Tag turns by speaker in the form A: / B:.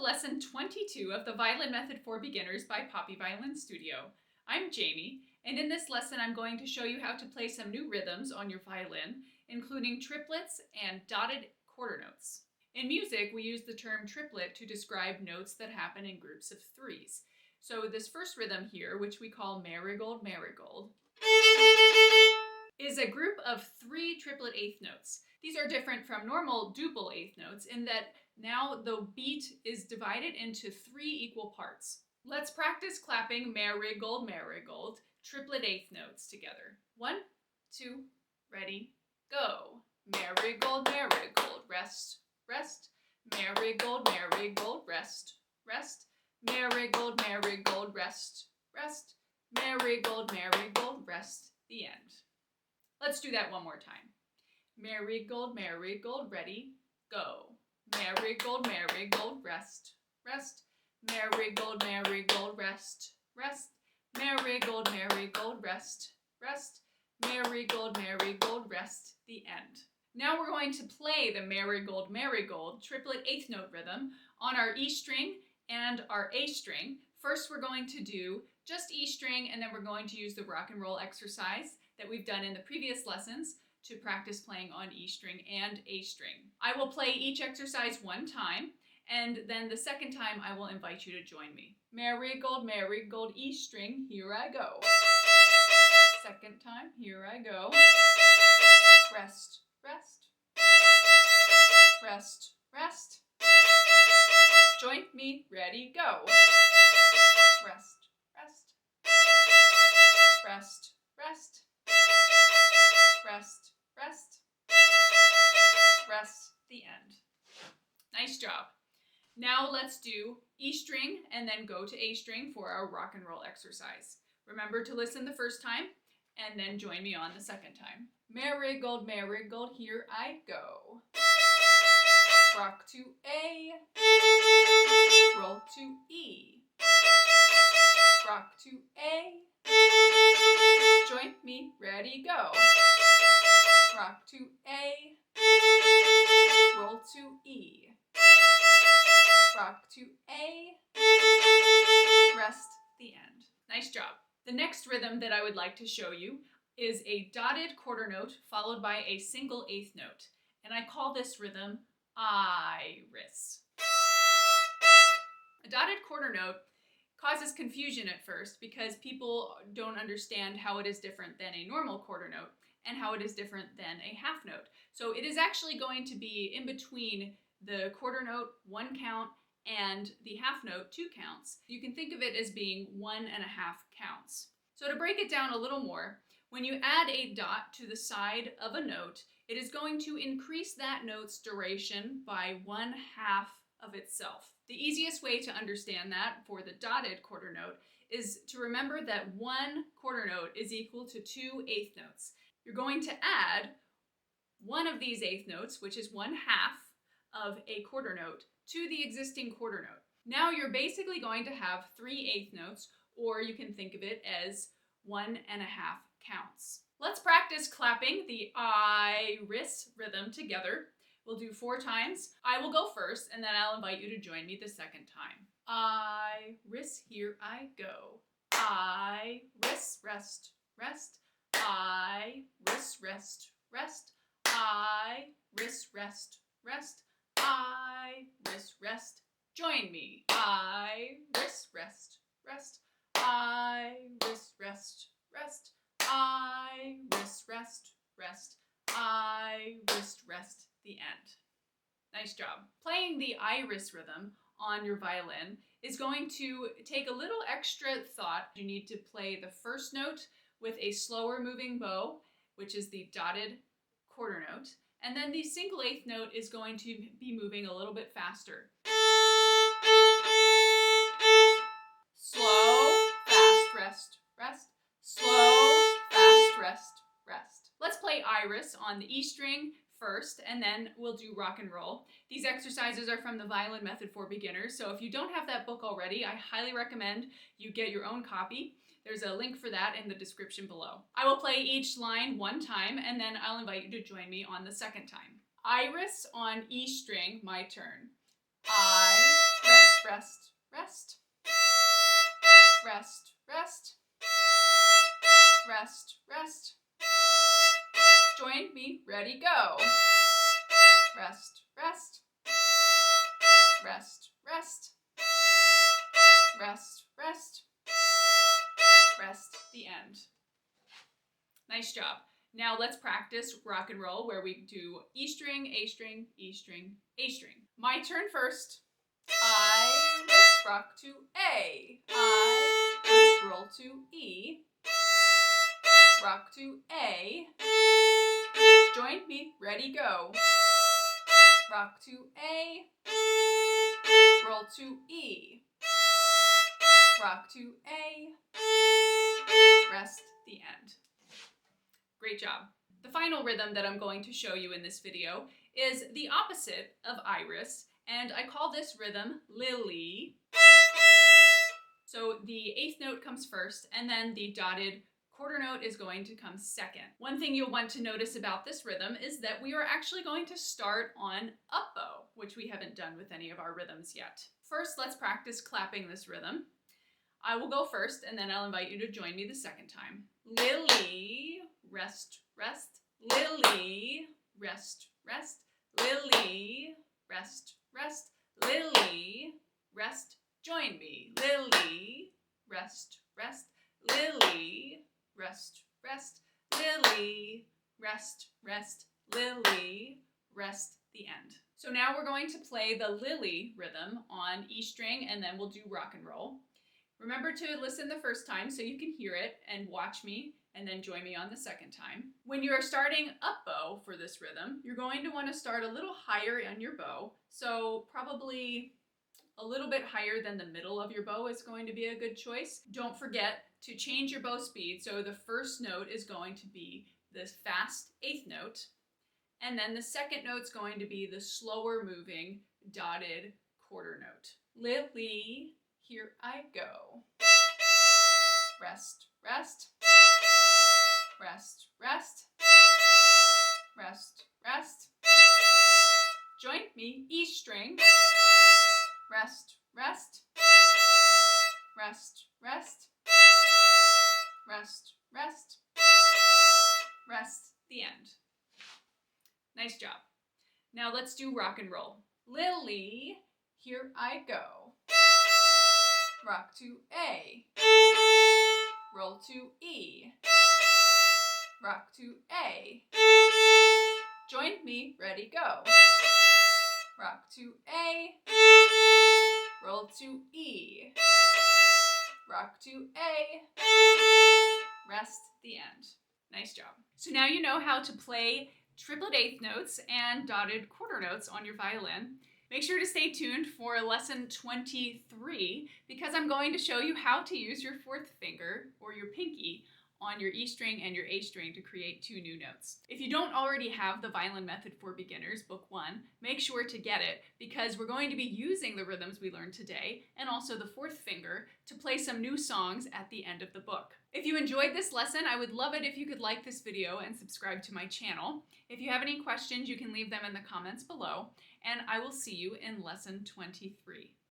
A: lesson 22 of the Violin Method for Beginners by Poppy Violin Studio. I'm Jamie, and in this lesson I'm going to show you how to play some new rhythms on your violin, including triplets and dotted quarter notes. In music, we use the term triplet to describe notes that happen in groups of threes. So this first rhythm here, which we call Marigold, Marigold, is a group of 3 triplet eighth notes. These are different from normal duple eighth notes in that now the beat is divided into 3 equal parts. Let's practice clapping Marigold, Marigold, triplet eighth notes together. 1, 2, ready, go. Marigold, Marigold, rest, rest. Marigold, Marigold, rest, rest. Marigold, Marigold, rest, rest. Marigold, Marigold, rest, the end. Let's do that one more time. Marigold, Marigold, ready, go. Marigold, Marigold, rest, rest. Marigold, Marigold, rest, rest. Marigold, Marigold, rest, rest. Marigold, Marigold, rest, the end. Now we're going to play the Marigold, Marigold triplet eighth note rhythm on our E string and our A string. First we're going to do just E string, and then we're going to use the rock and roll exercise that we've done in the previous lessons to practice playing on E string and A string. I will play each exercise one time, and then the second time I will invite you to join me. Marigold, Marigold, E string, here I go. Second time, here I go. Rest, rest. Rest, rest. Join me, ready, go. Rest, rest. Rest, rest. Rest, rest. Rest, the end. Nice job. Now let's do E string and then go to A string for our rock and roll exercise. Remember to listen the first time and then join me on the second time. Marigold, Marigold, here I go. Rock to A, roll to E. Rock to A, join me, ready, go. Rock to A, roll to E. Rock to A, rest, the end. Nice job. The next rhythm that I would like to show you is a dotted quarter note followed by a single eighth note, and I call this rhythm iris. A dotted quarter note causes confusion at first because people don't understand how it is different than a normal quarter note and how it is different than a half note. So it is actually going to be in between the quarter note 1 count and the half note 2 counts. You can think of it as being 1.5 counts. So to break it down a little more, when you add a dot to the side of a note, it is going to increase that note's duration by 1/2 of itself. The easiest way to understand that for the dotted quarter note is to remember that 1 quarter note is equal to 2 eighth notes. You're going to add one of these eighth notes, which is 1/2 of a quarter note, to the existing quarter note. Now you're basically going to have 3 eighth notes, or you can think of it as 1.5 counts. Let's practice clapping the iris rhythm together. We'll do 4 times. I will go first, and then I'll invite you to join me the second time. Iris, here I go. Iris, rest, rest. Iris, rest, rest. Iris, rest, rest. Iris, rest. Join me. Iris, rest, rest. Iris, rest, rest. Iris, rest, rest. Iris, rest, the end. Nice job. Playing the iris rhythm on your violin is going to take a little extra thought. You need to play the first note with a slower moving bow, which is the dotted quarter note, and then the single eighth note is going to be moving a little bit faster. Slow, fast, rest, rest. Slow, fast, rest, rest. Let's play iris on the E string first, and then we'll do rock and roll. These exercises are from the Violin Method for Beginners, so if you don't have that book already, I highly recommend you get your own copy. There's a link for that in the description below. I will play each line 1 time, and then I'll invite you to join me on the second time. Iris on E string, my turn. Iris, rest, rest, rest, rest, rest, rest. Join me, ready, go. Rest, rest, rest, rest, rest, rest, rest, the end. Nice job. Now let's practice rock and roll where we do E string, A string, E string, A string. My turn first. I wrist rock to A. I wrist roll to E. Rock to A. Join me, ready, go. Rock to A. Roll to E. Rock to A. Rest, the end. Great job. The final rhythm that I'm going to show you in this video is the opposite of iris, and I call this rhythm lily. So the eighth note comes first, and then the dotted quarter note is going to come second. One thing you'll want to notice about this rhythm is that we are actually going to start on up bow, which we haven't done with any of our rhythms yet. First, let's practice clapping this rhythm. I will go first, and then I'll invite you to join me the second time. Lily, rest, rest, lily, rest, rest, lily, rest, rest, lily, rest, join me. Lily, rest, rest, lily, rest, rest, lily, rest, rest, lily, rest, the end. So now we're going to play the lily rhythm on E string, and then we'll do rock and roll. Remember to listen the first time so you can hear it and watch me, and then join me on the second time. When you are starting up bow for this rhythm, you're going to want to start a little higher on your bow. So probably a little bit higher than the middle of your bow is going to be a good choice. Don't forget to change your bow speed. So the first note is going to be this fast eighth note, and then the second note's going to be the slower moving dotted quarter note. Lily, here I go. Rest, rest, rest, rest, rest, rest. Join me, E string. Rest, rest, rest, rest, rest, rest, rest, the end. Nice job. Now let's do rock and roll. Lily, here I go. Rock to A. Roll to E. Rock to A. Join me, ready, go. Rock to A. Roll to E. Rock to A. Rest, the end. Nice job. So now you know how to play triplet eighth notes and dotted quarter notes on your violin. Make sure to stay tuned for lesson 23 because I'm going to show you how to use your fourth finger or your pinky on your E string and your A string to create two new notes. If you don't already have the Violin Method for Beginners, Book 1, make sure to get it because we're going to be using the rhythms we learned today and also the fourth finger to play some new songs at the end of the book. If you enjoyed this lesson, I would love it if you could like this video and subscribe to my channel. If you have any questions, you can leave them in the comments below, and I will see you in lesson 23.